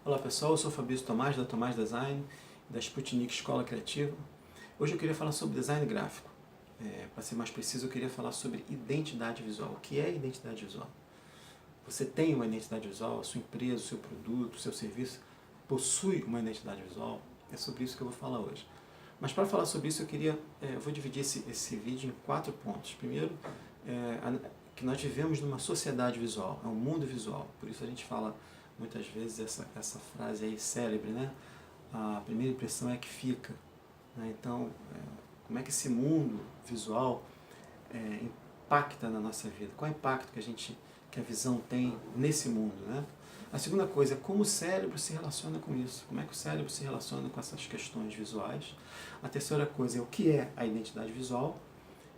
Olá pessoal, eu sou Fabrício Tomás, da Tomás Design, da Sputnik Escola Criativa. Hoje eu queria falar sobre design gráfico. Para ser mais preciso, eu queria falar sobre identidade visual. O que é identidade visual? Você tem uma identidade visual, a sua empresa, o seu produto, o seu serviço possui uma identidade visual? É sobre isso que eu vou falar hoje. Mas para falar sobre isso, eu vou dividir esse vídeo em 4 pontos. Primeiro, que nós vivemos numa sociedade visual, é um mundo visual. Por isso a gente fala muitas vezes essa frase aí célebre, né? A primeira impressão é que fica. Né? Então, como é que esse mundo visual impacta na nossa vida? Qual é o impacto que a visão tem nesse mundo, né? A segunda coisa é como o cérebro se relaciona com isso. Como é que o cérebro se relaciona com essas questões visuais. A terceira coisa é o que é a identidade visual.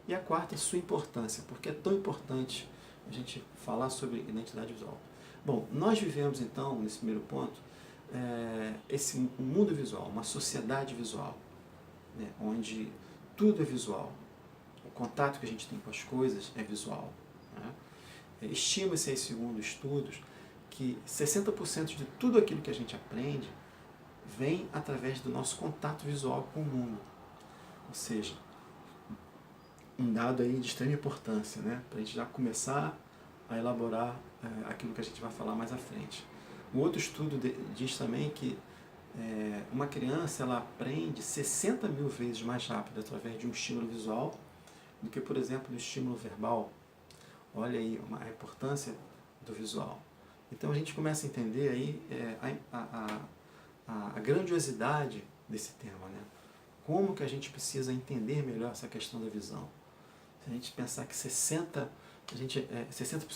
E a quarta, sua importância. Porque é tão importante a gente falar sobre identidade visual. Bom, nós vivemos então, nesse primeiro ponto, esse mundo visual, uma sociedade visual, né, onde tudo é visual. O contato que a gente tem com as coisas é visual. Né? Estima-se aí, segundo estudos, que 60% de tudo aquilo que a gente aprende vem através do nosso contato visual com o mundo. Ou seja, um dado aí de extrema importância, né? Para a gente já começar a elaborar aquilo que a gente vai falar mais à frente. Um outro estudo diz também que uma criança ela aprende 60 mil vezes mais rápido através de um estímulo visual do que, por exemplo, do estímulo verbal. Olha aí a importância do visual. Então a gente começa a entender aí a grandiosidade desse tema, né? Como que a gente precisa entender melhor essa questão da visão. Se a gente pensar que 60%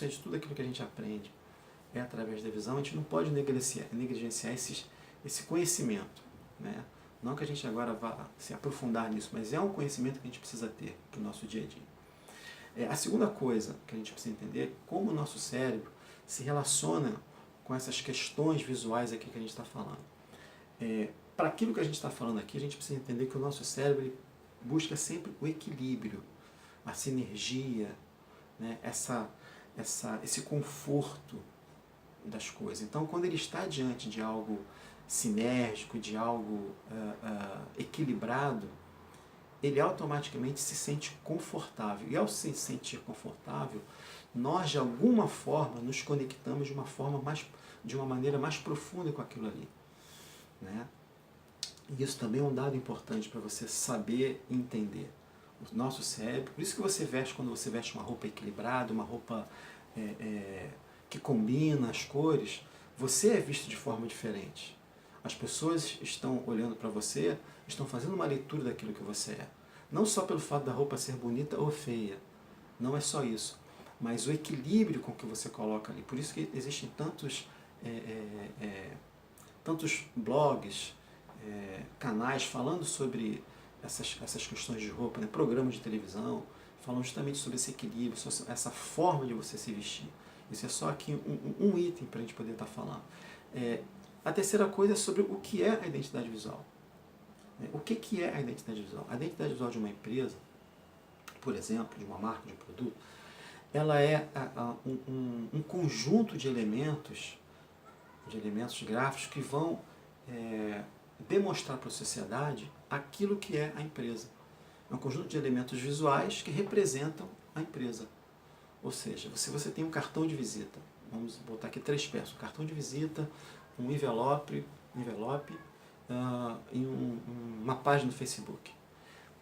de tudo aquilo que a gente aprende é através da visão, a gente não pode negligenciar esse conhecimento. Né? Não que a gente agora vá se aprofundar nisso, mas é um conhecimento que a gente precisa ter para o nosso dia a dia. A segunda coisa que a gente precisa entender é como o nosso cérebro se relaciona com essas questões visuais aqui que a gente está falando. Para aquilo que a gente está falando aqui, a gente precisa entender que o nosso cérebro busca sempre o equilíbrio, a sinergia, né? Esse conforto das coisas. Então, quando ele está diante de algo sinérgico, de algo equilibrado, ele automaticamente se sente confortável. E ao se sentir confortável, nós de alguma forma nos conectamos de uma maneira mais profunda com aquilo ali. Né? E isso também é um dado importante para você saber e entender. O nosso cérebro, por isso que você veste, quando você veste uma roupa equilibrada, uma roupa que combina as cores, você é visto de forma diferente. As pessoas estão olhando para você, estão fazendo uma leitura daquilo que você é. Não só pelo fato da roupa ser bonita ou feia, não é só isso, mas o equilíbrio com que você coloca ali. Por isso que existem tantos blogs, canais falando sobre essas questões de roupa, né? Programas de televisão, falam justamente sobre esse equilíbrio, sobre essa forma de você se vestir. Isso é só aqui um item para a gente poder estar falando. A terceira coisa é sobre o que é a identidade visual. O que é a identidade visual? A identidade visual de uma empresa, por exemplo, de uma marca, de um produto, ela é um conjunto de elementos gráficos que vão demonstrar para a sociedade aquilo que é a empresa. É um conjunto de elementos visuais que representam a empresa. Ou seja, se você tem um cartão de visita, vamos botar aqui 3 peças, um cartão de visita, um envelope e uma página no Facebook.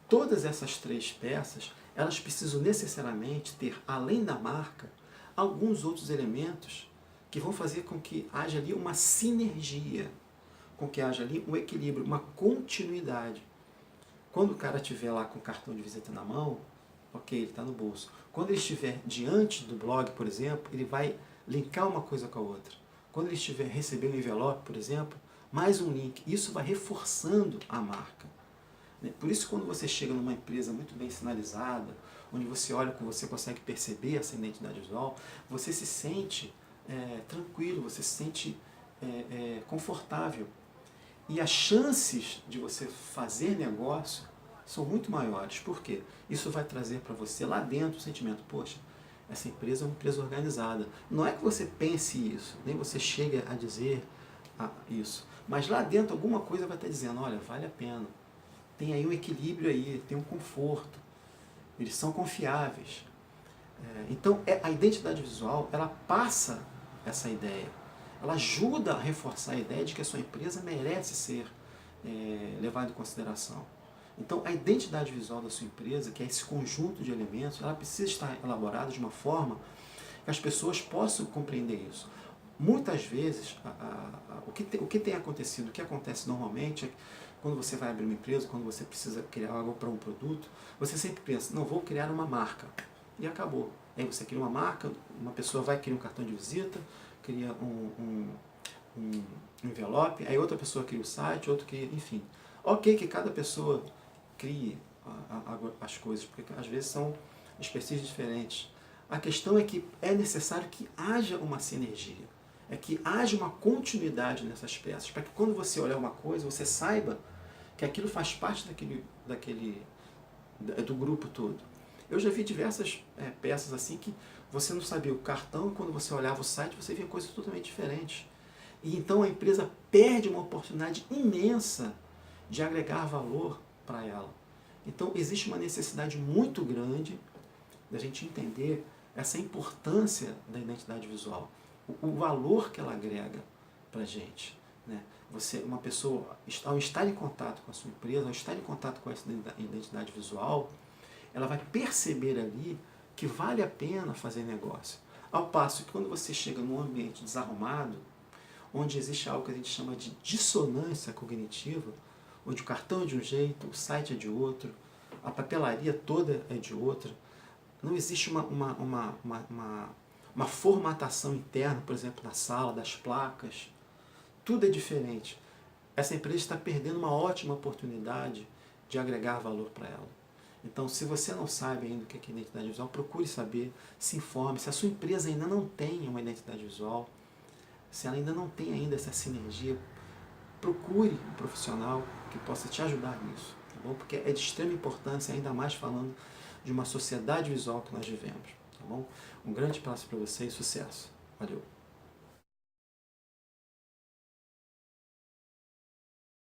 Todas essas 3 peças, elas precisam necessariamente ter, além da marca, alguns outros elementos que vão fazer com que haja ali uma sinergia, com que haja ali um equilíbrio, uma continuidade. Quando o cara estiver lá com o cartão de visita na mão, ok, ele está no bolso. Quando ele estiver diante do blog, por exemplo, ele vai linkar uma coisa com a outra. Quando ele estiver recebendo um envelope, por exemplo, mais um link. Isso vai reforçando a marca. Por isso, quando você chega numa empresa muito bem sinalizada, onde você olha, você consegue perceber essa identidade visual, você se sente tranquilo, você se sente confortável. E as chances de você fazer negócio são muito maiores. Por quê? Isso vai trazer para você lá dentro o sentimento, poxa, essa empresa é uma empresa organizada. Não é que você pense isso, nem você chegue a dizer isso. Mas lá dentro alguma coisa vai estar dizendo, olha, vale a pena. Tem aí um equilíbrio aí, tem um conforto. Eles são confiáveis. Então, a identidade visual, ela passa essa ideia. Ela ajuda a reforçar a ideia de que a sua empresa merece ser levada em consideração. Então, a identidade visual da sua empresa, que é esse conjunto de elementos, ela precisa estar elaborada de uma forma que as pessoas possam compreender isso. Muitas vezes, o que tem acontecido, o que acontece normalmente é que quando você vai abrir uma empresa, quando você precisa criar algo para um produto, você sempre pensa, não, vou criar uma marca. E acabou. Aí você cria uma marca, uma pessoa vai criar um cartão de visita, cria um envelope, aí outra pessoa cria o site, outro cria, enfim. Ok que cada pessoa crie as coisas, porque às vezes são específicos diferentes. A questão é que é necessário que haja uma sinergia, é que haja uma continuidade nessas peças, para que quando você olhar uma coisa, você saiba que aquilo faz parte do grupo todo. Eu já vi diversas peças assim que você não sabia o cartão e quando você olhava o site você via coisas totalmente diferentes. E então a empresa perde uma oportunidade imensa de agregar valor para ela. Então existe uma necessidade muito grande da gente entender essa importância da identidade visual, o valor que ela agrega para a gente. Né? Uma pessoa, ao estar em contato com a sua empresa, ao estar em contato com essa identidade visual, ela vai perceber ali que vale a pena fazer negócio. Ao passo que quando você chega num ambiente desarrumado, onde existe algo que a gente chama de dissonância cognitiva, onde o cartão é de um jeito, o site é de outro, a papelaria toda é de outra, não existe uma formatação interna, por exemplo, na sala, das placas, tudo é diferente. Essa empresa está perdendo uma ótima oportunidade de agregar valor para ela. Então, se você não sabe ainda o que é identidade visual, procure saber, se informe. Se a sua empresa ainda não tem uma identidade visual, se ela ainda não tem ainda essa sinergia, procure um profissional que possa te ajudar nisso, tá bom? Porque é de extrema importância, ainda mais falando de uma sociedade visual que nós vivemos, tá bom? Um grande abraço para você e sucesso. Valeu!